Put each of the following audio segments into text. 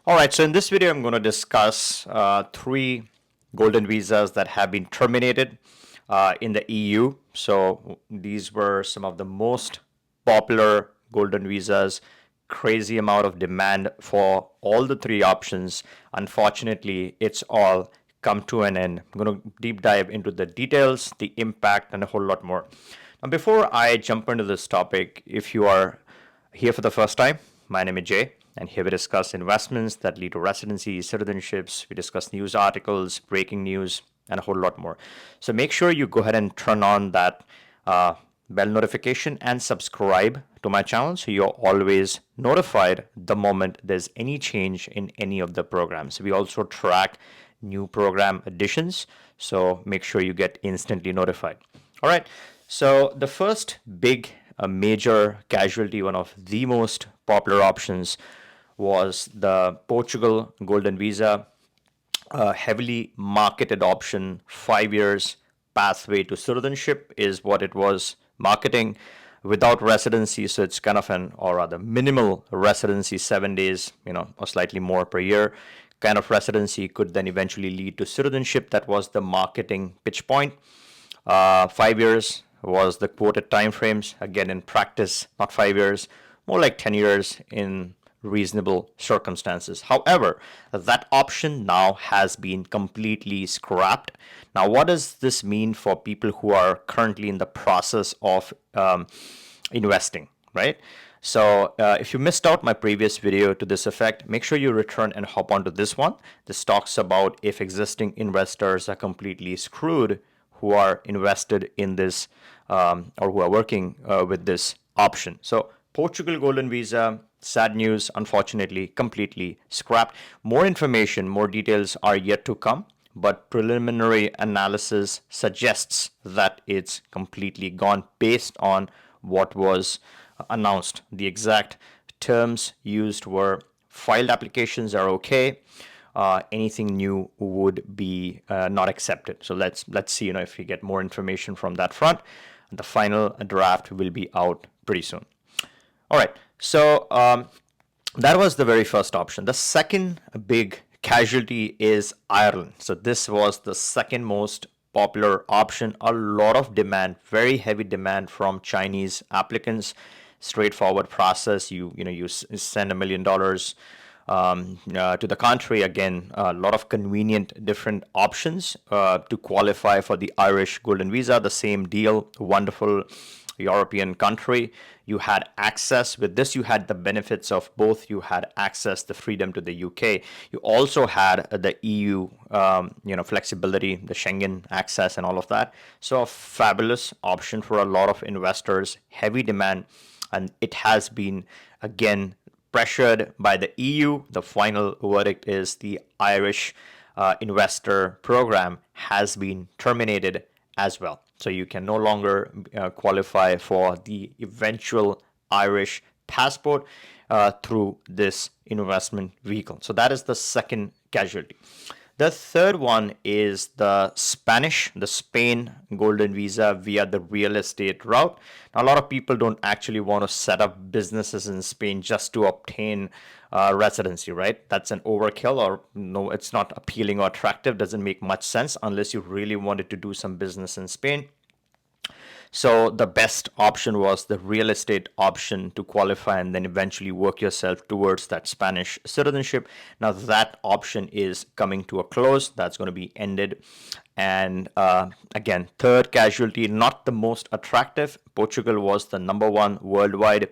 All right, so in this video, I'm going to discuss three golden visas that have been terminated in the EU. So these were some of the most popular golden visas, crazy amount of demand for all the three options. Unfortunately, it's all come to an end. I'm going to deep dive into the details, the impact, and a whole lot more. Now, before I jump into this topic, if you are here for the first time, my name is Jay, and here we discuss investments that lead to residencies, citizenships. We discuss news articles, breaking news, and a whole lot more. So make sure you go ahead and turn on that bell notification and subscribe to my channel so you're always notified the moment there's any change in any of the programs. We also track new program additions, so make sure you get instantly notified. All right, so the first big major casualty, one of the most popular options, was the Portugal Golden Visa, a heavily marketed option. 5 years pathway to citizenship is what it was marketing, without residency. So it's kind of an, or rather, minimal residency, 7 days, or slightly more per year. Kind of residency could then eventually lead to citizenship. That was the marketing pitch point. 5 years was the quoted timeframes. Again, in practice, not 5 years, more like 10 years in reasonable circumstances. However, that option now has been completely scrapped. Now, what does this mean for people who are currently in the process of investing, right? So if you missed out my previous video to this effect, make sure you return and hop onto this one. This talks about if existing investors are completely screwed who are invested in this or who are working with this option. So Portugal Golden Visa, sad news, unfortunately, completely scrapped. More information, more details are yet to come, but preliminary analysis suggests that it's completely gone based on what was announced. The exact terms used were filed applications are okay. Anything new would be not accepted. So let's see, if we get more information from that front. The final draft will be out pretty soon. All right, so that was the very first option. The second big casualty is Ireland. So this was the second most popular option. A lot of demand, very heavy demand from Chinese applicants. Straightforward process. You send $1 million to the country. Again, a lot of convenient different options to qualify for the Irish Golden Visa. The same deal, wonderful European country. You had access with this. You had the benefits of both. You had access, the freedom to the UK. You also had the EU, flexibility, the Schengen access, and all of that. So a fabulous option for a lot of investors. Heavy demand, and it has been again pressured by the EU. The final verdict is the Irish investor program has been terminated as well. So you can no longer qualify for the eventual Irish passport through this investment vehicle. So that is the second casualty. The third one is the Spain Golden Visa via the real estate route. Now, a lot of people don't actually want to set up businesses in Spain just to obtain residency, right? That's an overkill, or no, it's not appealing or attractive. Doesn't make much sense unless you really wanted to do some business in Spain. So the best option was the real estate option to qualify and then eventually work yourself towards that Spanish citizenship. Now that option is coming to a close. That's going to be ended. And again, third casualty, not the most attractive. Portugal was the number one worldwide.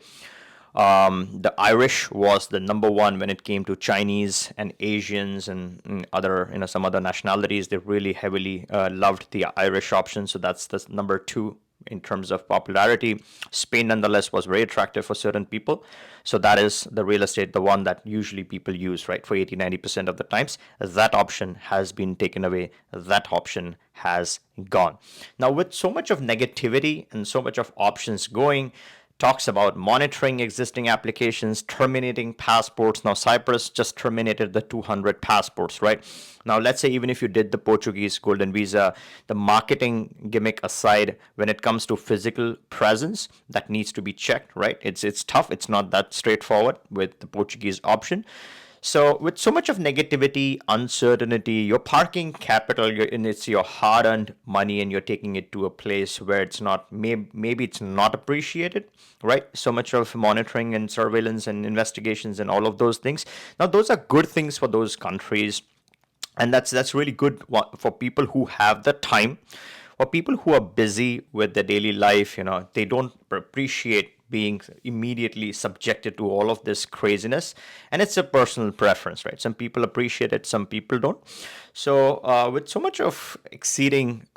The Irish was the number one when it came to Chinese and Asians and other, some other nationalities. They really heavily loved the Irish option. So that's the number two in terms of popularity. Spain, nonetheless, was very attractive for certain people. So that is the real estate, the one that usually people use, right, for 80-90% of the times. That option has been taken away. That option has gone. Now, with so much of negativity and so much of options going, talks about monitoring existing applications, terminating passports. Now, Cyprus just terminated the 200 passports, right? Now, let's say even if you did the Portuguese Golden Visa, the marketing gimmick aside, when it comes to physical presence, that needs to be checked, right? It's tough. It's not that straightforward with the Portuguese option. So with so much of negativity, uncertainty, you're parking capital, and it's your hard-earned money, and you're taking it to a place where it's not, maybe it's not appreciated, right? So much of monitoring and surveillance and investigations and all of those things. Now, those are good things for those countries, and that's really good for people who have the time, or people who are busy with their daily life. They don't appreciate being immediately subjected to all of this craziness, and it's a personal preference, right? Some people appreciate it, some people don't. So with so much of exceeding,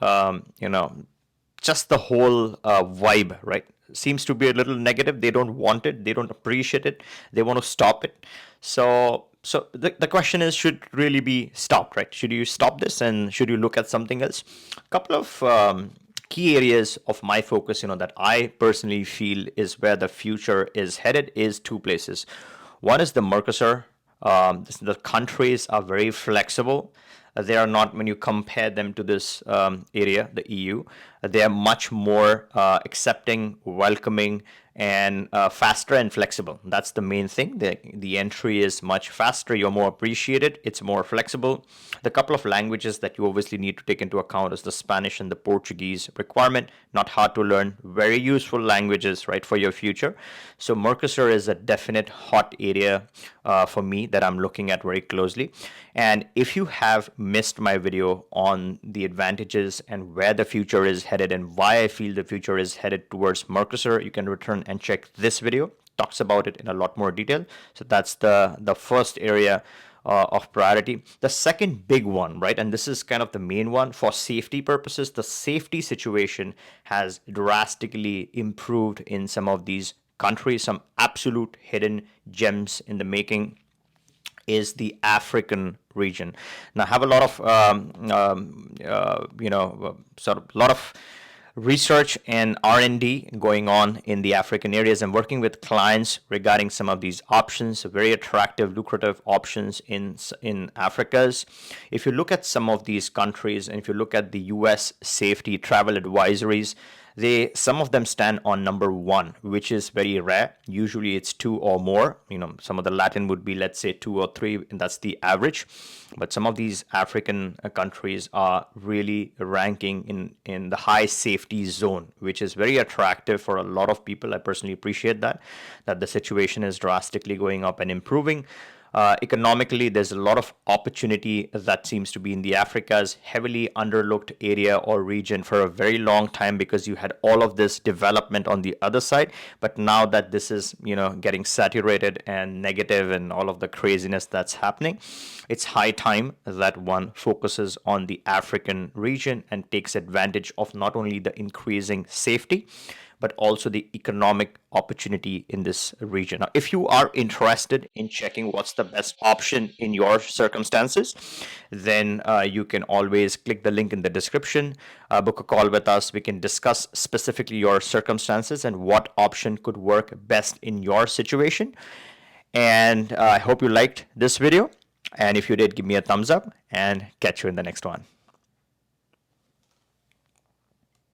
just the whole vibe, right, seems to be a little negative. They don't want it, they don't appreciate it, they want to stop it. So the question is, should really be stopped, right? Should you stop this, and should you look at something else? A couple of key areas of my focus, that I personally feel is where the future is headed, is two places. One is the Mercosur. The countries are very flexible. They are not, when you compare them to this area, the EU, they are much more accepting, welcoming, and faster and flexible. That's the main thing. The entry is much faster. You're more appreciated. It's more flexible. The couple of languages that you obviously need to take into account is the Spanish and the Portuguese requirement. Not hard to learn. Very useful languages, right, for your future. So Mercosur is a definite hot area for me that I'm looking at very closely. And if you have missed my video on the advantages and where the future is headed and why I feel the future is headed towards Mercosur, you can return and check this video. Talks about it in a lot more detail. So that's the first area of priority. The second big one, right, and this is kind of the main one for safety purposes. The safety situation has drastically improved in some of these countries. Some absolute hidden gems in the making is the African region. Now, I have a lot of sort of a lot of research and R&D going on in the African areas. I'm working with clients regarding some of these options, very attractive, lucrative options in Africa's. If you look at some of these countries, and if you look at the U.S. safety travel advisories, some of them stand on number one, which is very rare. Usually it's two or more. Some of the Latin would be, let's say, two or three, and that's the average. But some of these African countries are really ranking in the high safety zone, which is very attractive for a lot of people. I personally appreciate that the situation is drastically going up and improving. Economically, there's a lot of opportunity that seems to be in the Africa's heavily underlooked area or region for a very long time, because you had all of this development on the other side. But now that this is, getting saturated and negative and all of the craziness that's happening, it's high time that one focuses on the African region and takes advantage of not only the increasing safety, but also the economic opportunity in this region. Now, if you are interested in checking what's the best option in your circumstances, then you can always click the link in the description, book a call with us. We can discuss specifically your circumstances and what option could work best in your situation. And I hope you liked this video. And if you did, give me a thumbs up, and catch you in the next one.